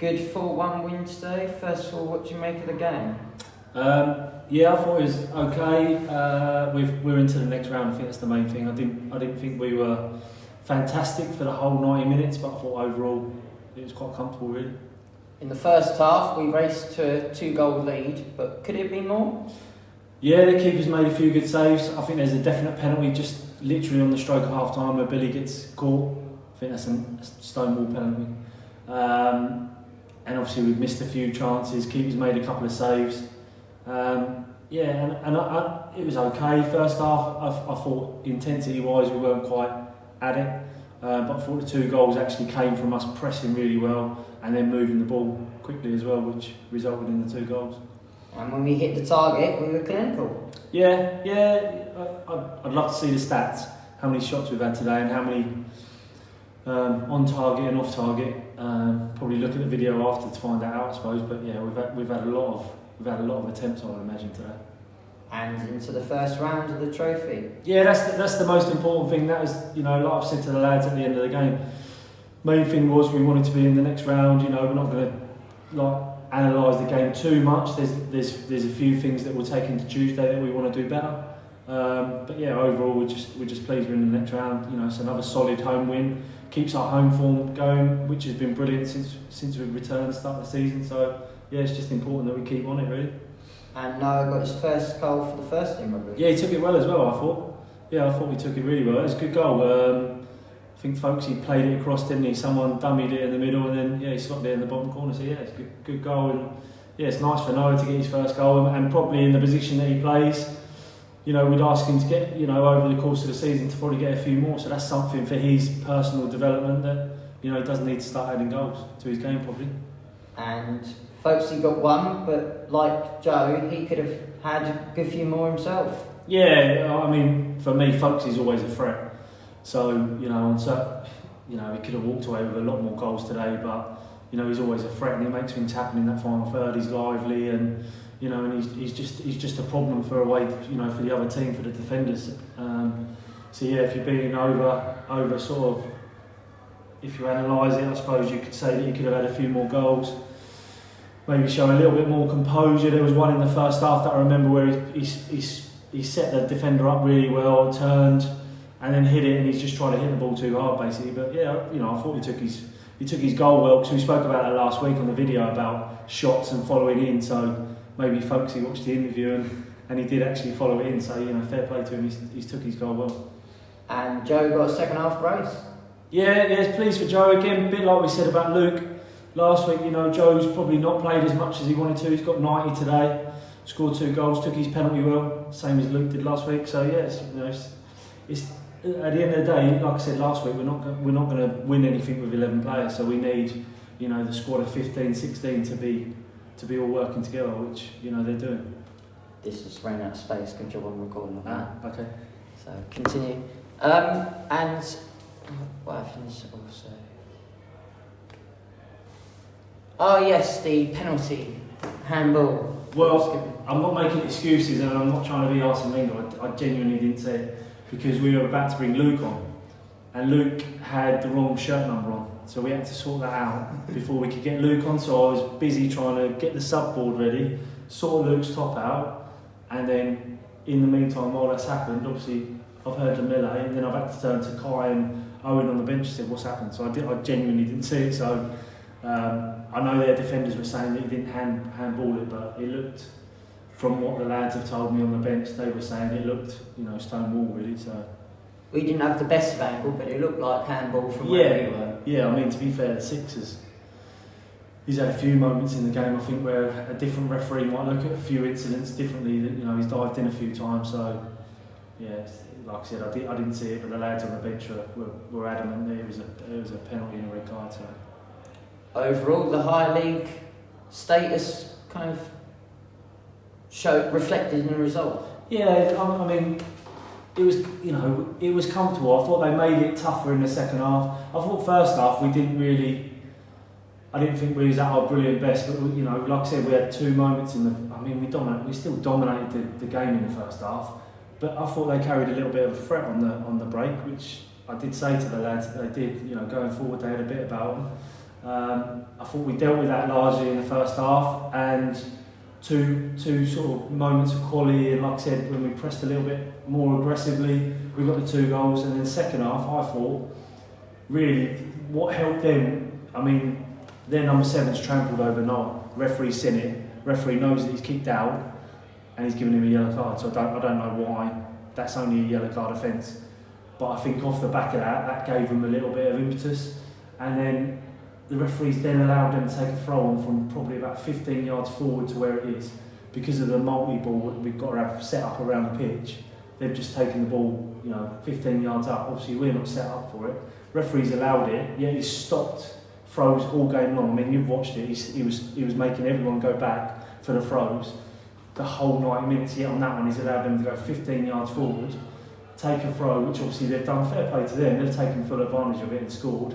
good 4-1 win today. First of all, what do you make of the game? Yeah, I thought it was okay. We're into the next round. I think that's the main thing. I didn't think we were fantastic for the whole 90 minutes, but I thought overall it was quite comfortable, really. In the first half, we raced to a 2-goal lead, but could it be more? Yeah, the keeper's made a few good saves. I think there's a definite penalty just literally on the stroke of half time where Billy gets caught. I think that's a stonewall penalty. And obviously we've missed a few chances. Keeper's made a couple of saves. It was okay. First half, I thought intensity-wise we weren't quite at it. But I thought the 2 goals actually came from us pressing really well and then moving the ball quickly as well, which resulted in the 2 goals. And when we hit the target, we were clinical. Yeah. I'd love to see the stats, how many shots we've had today and how many on target and off target. Probably look at the video after to find that out, I suppose. But yeah, we've had a lot of attempts, I would imagine, today. And into the first round of the trophy. Yeah, that's the most important thing. That was, like I've said to the lads at the end of the game. Main thing was we wanted to be in the next round. We're not going to analyse the game too much. There's a few things that we'll take into Tuesday that we want to do better. But yeah, overall we're just pleased we're in the next round. It's another solid home win. Keeps our home form going, which has been brilliant since we've returned at the start of the season. So yeah, it's just important that we keep on it, really. And Noah got his first goal for the first team, I believe. Yeah, he took it well as well, I thought. Yeah, I thought he took it really well. It was a good goal. I think Folksy played it across, didn't he? Someone dummied it in the middle and then he slotted it in the bottom corner. So yeah, it's a good goal. And yeah, it's nice for Noah to get his first goal and probably in the position that he plays. We'd ask him to get, over the course of the season to probably get a few more. So that's something for his personal development that, he doesn't need to start adding goals to his game probably. And Folksy got one, but like Joe, he could have had a good few more himself. Yeah, I mean, for me, Folksy's always a threat. So, he could have walked away with a lot more goals today, but, he's always a threat and he makes things happen in that final third. He's lively and, and he's just a problem for away, for the other team, for the defenders. So yeah, if you're being over sort of, if you analyse it, I suppose you could say that he could have had a few more goals. Maybe show a little bit more composure. There was one in the first half that I remember where he set the defender up really well, turned, and then hit it, and he's just trying to hit the ball too hard, basically. But yeah, I thought he took his goal well, because we spoke about it last week on the video about shots and following in. So maybe Folksy watched the interview and he did actually follow it in. So fair play to him. He took his goal well. And Joe got a second half brace. Yeah, it's pleased for Joe again. A bit like we said about Luke last week. Joe's probably not played as much as he wanted to. He's got 90 today. Scored 2 goals. Took his penalty well, same as Luke did last week. So yeah, it's at the end of the day, like I said last week, we're not going to win anything with 11 players. So we need, the squad of 15, 16 to be all working together, which they're doing. This is running out of space. Good job on recording that. Okay. So continue. And what happens also? Oh yes, the penalty handball. Well, I'm not making excuses and I'm not trying to be Arsene Wenger. I genuinely didn't say it because we were about to bring Luke on, and Luke had the wrong shirt number on, so we had to sort that out before we could get Luke on. So I was busy trying to get the subboard ready, sort Luke's top out, and then in the meantime, while that's happened, obviously I've heard the melee, and then I've had to turn to Kai and Owen on the bench and said, "What's happened?" So I genuinely didn't see it. So I know their defenders were saying that he didn't handball it, but it looked, from what the lads have told me on the bench, they were saying it looked, stone wall really. So we didn't have the best of angle, but it looked like handball from where we were. Yeah, I mean, to be fair, the Sixers, he's had a few moments in the game, I think, where a different referee might look at a few incidents differently. That he's dived in a few times. So yeah, like I said, I didn't see it, but the lads on the bench were adamant that it was a penalty and a red card. So overall, the higher league status kind of reflected in the result. Yeah, I mean, it was it was comfortable. I thought they made it tougher in the second half. I thought first half we didn't really. I didn't think we was at our brilliant best, but like I said, we had 2 moments in the. I mean, we still dominated the game in the first half, but I thought they carried a little bit of a threat on the break, which I did say to the lads that they did. Going forward, they had a bit about them. I thought we dealt with that largely in the first half, and two sort of moments of quality, and like I said, when we pressed a little bit more aggressively, we got the 2 goals. And then second half, I thought, really, what helped them, I mean, their number 7's trampled overnight. Referee's seen it, referee knows that he's kicked out, and he's given him a yellow card, so I don't know why. That's only a yellow card offence. But I think off the back of that gave them a little bit of impetus, and then the referees then allowed them to take a throw on from probably about 15 yards forward to where it is. Because of the multi-ball that we've got to have set up around the pitch, they've just taken the ball, 15 yards up. Obviously we're not set up for it. Referees allowed it, yet he stopped throws all game long. I mean, you've watched it, he was making everyone go back for the throws the whole 90 minutes, yet on that one he's allowed them to go 15 yards forward, take a throw, which obviously they've done, fair play to them, they've taken full advantage of it and scored.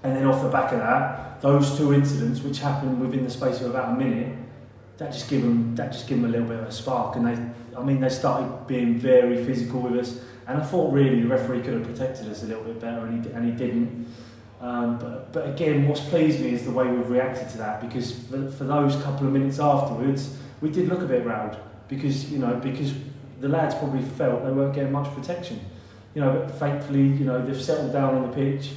And then off the back of that, those 2 incidents, which happened within the space of about a minute, that just give them a little bit of a spark. And they started being very physical with us. And I thought really the referee could have protected us a little bit better, and he didn't. But again, what's pleased me is the way we've reacted to that, because for those couple of minutes afterwards, we did look a bit riled, because the lads probably felt they weren't getting much protection. But thankfully, they've settled down on the pitch.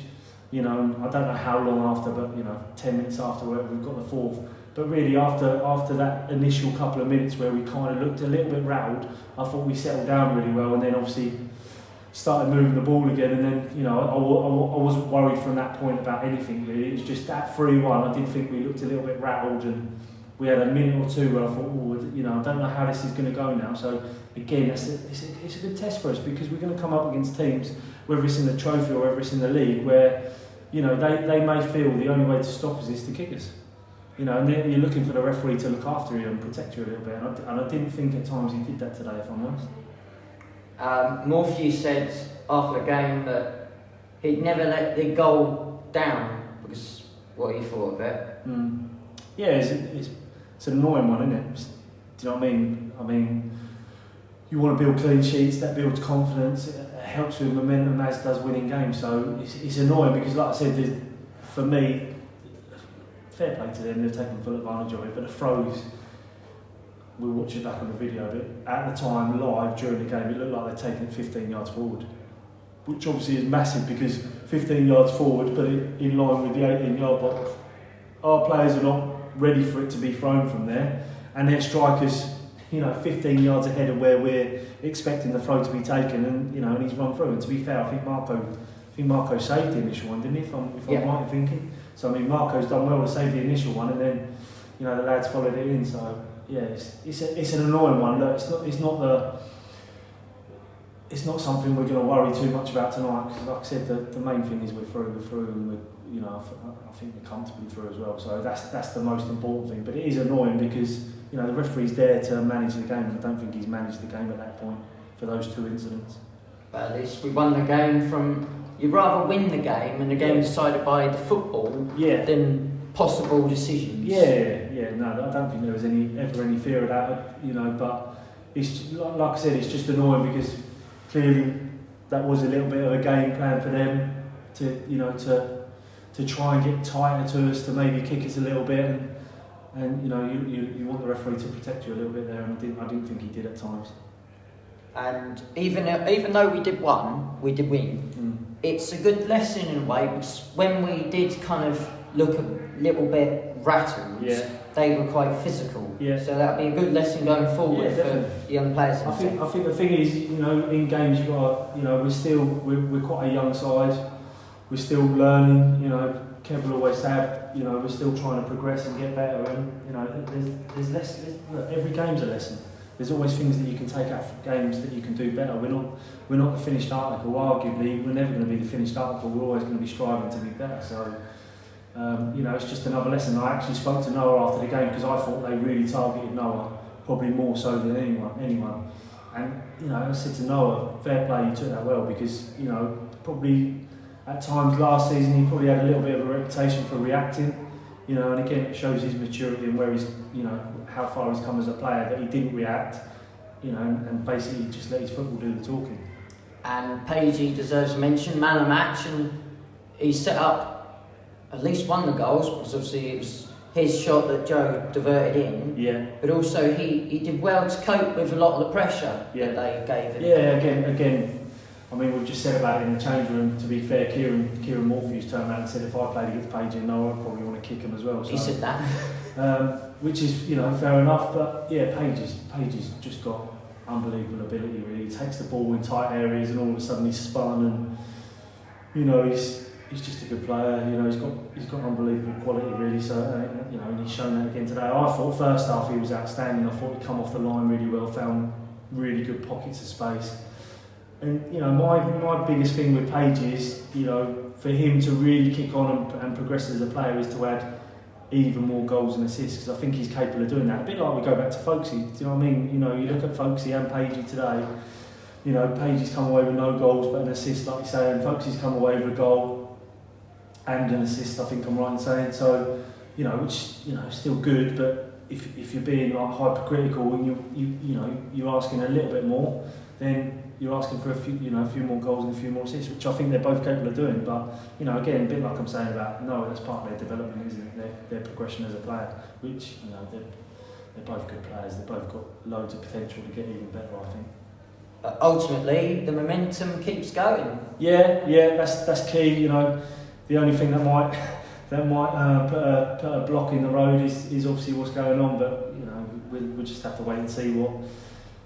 I don't know how long after, but 10 minutes after we've got the 4th. But really, after that initial couple of minutes where we kind of looked a little bit rattled, I thought we settled down really well, and then obviously started moving the ball again. And then I wasn't worried from that point about anything really. It was just that 3-1. I did think we looked a little bit rattled, and we had a minute or 2 where I thought, I don't know how this is going to go now. So again, it's a good test for us, because we're going to come up against teams, whether it's in the trophy or whether it's in the league, where they may feel the only way to stop us is to kick us. And then you're looking for the referee to look after you and protect you a little bit. And I didn't think at times he did that today, if I'm honest. Morphew said after the game that he'd never let the goal down, because what he thought of it. Yeah, it's an annoying one, isn't it? Do you know what I mean? I mean, you want to build clean sheets, that builds confidence, it helps with momentum, as does winning games. So it's annoying, because like I said, for me, fair play to them, they've taken full advantage of it, but the throws, we'll watch it back on the video, but at the time, live, during the game, it looked like they'd taken it 15 yards forward, which obviously is massive, because 15 yards forward, put it in line with the 18-yard box. Our players are not ready for it to be thrown from there, and their strikers, 15 yards ahead of where we're expecting the throw to be taken, and he's run through. And to be fair, I think Marco saved the initial one, didn't he? If I'm right in thinking. So I mean, Marco's done well to save the initial one, and then the lads followed it in. So yeah, it's an annoying one. Look, it's not something we're going to worry too much about tonight, because like I said, the main thing is we're through, and I think we're comfortably through as well. So that's the most important thing. But it is annoying, because the referee's there to manage the game, and I don't think he's managed the game at that point for those 2 incidents. But at least we won the game from. You'd rather win the game and the game decided by the football than possible decisions. Yeah. No, I don't think there was ever any fear of that. But it's like I said, it's just annoying, because clearly that was a little bit of a game plan for them to try and get tighter to us, to maybe kick us a little bit, and you want the referee to protect you a little bit there, and I didn't think he did at times. And even though we did win. It's a good lesson in a way, because when we did kind of look a little bit rattled, they were quite physical. Yeah. So that'd be a good lesson going forward for young players. I think the thing is, in games we're quite a young side. We're still learning. Kev will always say, we're still trying to progress and get better. And there's less. Every game's a lesson. There's always things that you can take out from games that you can do better. We're not the finished article. Arguably, we're never going to be the finished article. We're always going to be striving to be better. So, it's just another lesson. I actually spoke to Noah after the game, because I thought they really targeted Noah, probably more so than anyone. And I said to Noah, fair play, you took that well, because probably at times last season he probably had a little bit of a reputation for reacting. And again, it shows his maturity and where he's, how far he's come as a player, that he didn't react, and basically just let his football do the talking. And Pagey deserves mention, man of match, and he set up at least one of the goals, because obviously it was his shot that Joe diverted in. Yeah. But also he did well to cope with a lot of the pressure that they gave him. Yeah, again, I mean, we've just said about it in the change room. To be fair, Kieran Morpheus turned around and said if I played against Page in no, I'd probably want to kick him as well. So, he said that. Which is, fair enough. But yeah, Page's just got unbelievable ability. Really, he takes the ball in tight areas, and all of a sudden he's spun, and he's just a good player. He's got unbelievable quality really. So and he's shown that again today. I thought first half he was outstanding. I thought he'd come off the line really well, found really good pockets of space. And my biggest thing with Page is, for him to really kick on and progress as a player is to add even more goals and assists, because I think he's capable of doing that. A bit like we go back to Folksy, do you know what I mean? You look at Folksy and Pagey today, Pagey's come away with no goals but an assist, like you say, and Folksy's come away with a goal and an assist, I think I'm right in saying. So, which, still good, but if you're being like hypercritical and you're asking a little bit more, then you're asking for a few more goals and a few more assists, which I think they're both capable of doing. But again, a bit like I'm saying about that's part of their development, isn't it? Their progression as a player, which they're both good players. They've both got loads of potential to get even better, I think. But ultimately, the momentum keeps going. Yeah, that's key. The only thing that might put a block in the road is obviously what's going on. But we'll just have to wait and see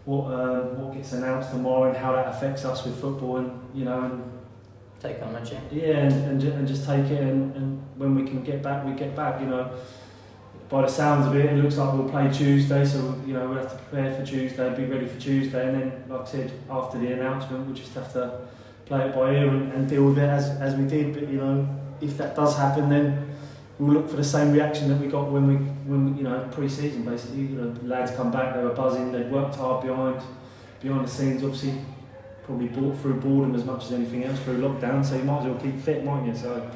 what gets announced tomorrow and how that affects us with football, and take ownership. Yeah, and just take it, and when we can get back, we get back. By the sounds of it, it looks like we'll play Tuesday, so we'll have to prepare for Tuesday, be ready for Tuesday, and then, like I said, after the announcement, we'll just have to play it by ear and deal with it as we did. But if that does happen, then we'll look for the same reaction that we got when pre-season basically. Lads come back, they were buzzing, they'd worked hard behind the scenes, obviously probably brought through boredom as much as anything else through lockdown, so you might as well keep fit, mightn't you? So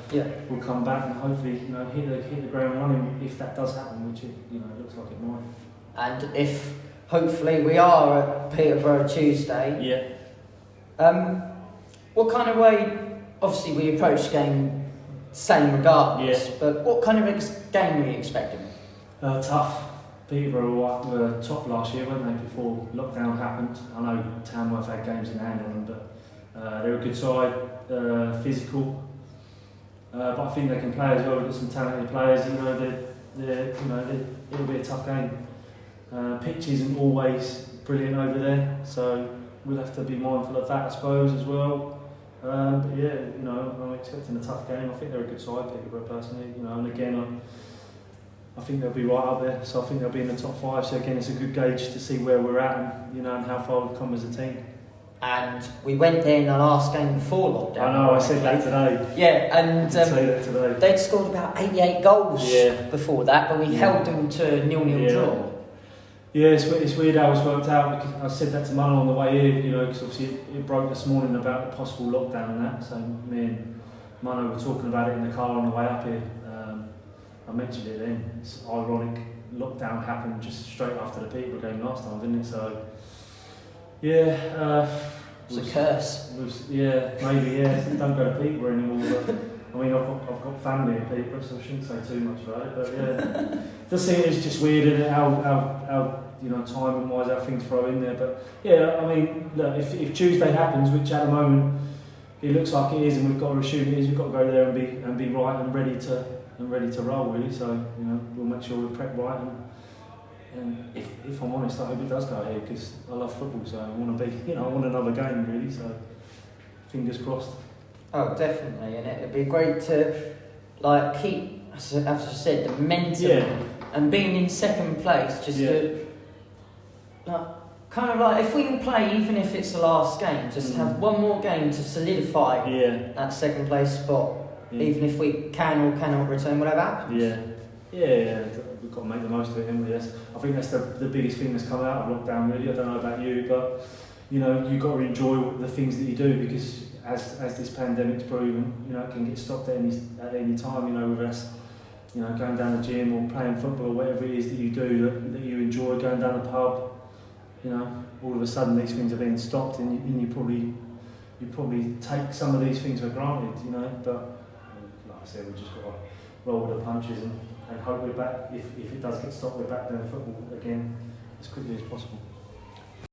we'll come back and hopefully hit the ground running if that does happen, which it looks like it might. And if hopefully we are at Peterborough Tuesday, what kind of way, obviously we approach the game same regardless, but what kind of game are you expecting? Tough. Peterborough were top last year, weren't they, before lockdown happened. I know Tamworth had games in hand on them, but they're a good side, physical. But I think they can play as well. We've got some talented players. It'll be a tough game. Pitch isn't always brilliant over there, so we'll have to be mindful of that, I suppose, as well. But yeah, I'm expecting a tough game. I think they're a good side, Peterborough, personally. And again, I think they'll be right up there, so I think they'll be in the top 5. So again, it's a good gauge to see where we're at and and how far we've come as a team. And we went there in the last game before lockdown. I know, I said that today. Yeah, and say that today. They'd scored about 88 goals before that, but we held them to a 0-0 draw. Yeah, it's weird how it's worked out, because I said that to Mano on the way here, because obviously it broke this morning about the possible lockdown and that. So me and Mano were talking about it in the car on the way up here. I mentioned it then. It's ironic. Lockdown happened just straight after the Peterborough game last time, didn't it? So, it's a curse. Maybe. Don't go to Peterborough anymore. But I mean, I've got family in Peterborough, so I shouldn't say too much about it. But just see it's just weird, isn't it? How timing wise, how things throw in there. But I mean, look, if Tuesday happens, which at the moment it looks like it is, and we've got to assume it is, we've got to go there and be right and ready to roll, really. So we'll make sure we're prepped right, and if I'm honest, I hope it does go ahead, because I love football, so I want to be, I want another game, really. So fingers crossed. Oh, definitely, and it'd be great to keep, as I said, the momentum and being in second place, just to kind of if we can play, even if it's the last game, just have one more game to solidify that second place spot. Even if we can or cannot return, whatever happens. We've got to make the most of it, haven't we? I think that's the biggest thing that's come out of lockdown, really. I don't know about you, but you've got to enjoy the things that you do, because as this pandemic's proven, it can get stopped at any time. Whether that's going down the gym or playing football or whatever it is that you do that you enjoy, going down the pub. All of a sudden these things are being stopped, and you probably take some of these things for granted. But like I said, we've just got to roll with the punches and hope we're back. If it does get stopped, we're back doing football again as quickly as possible.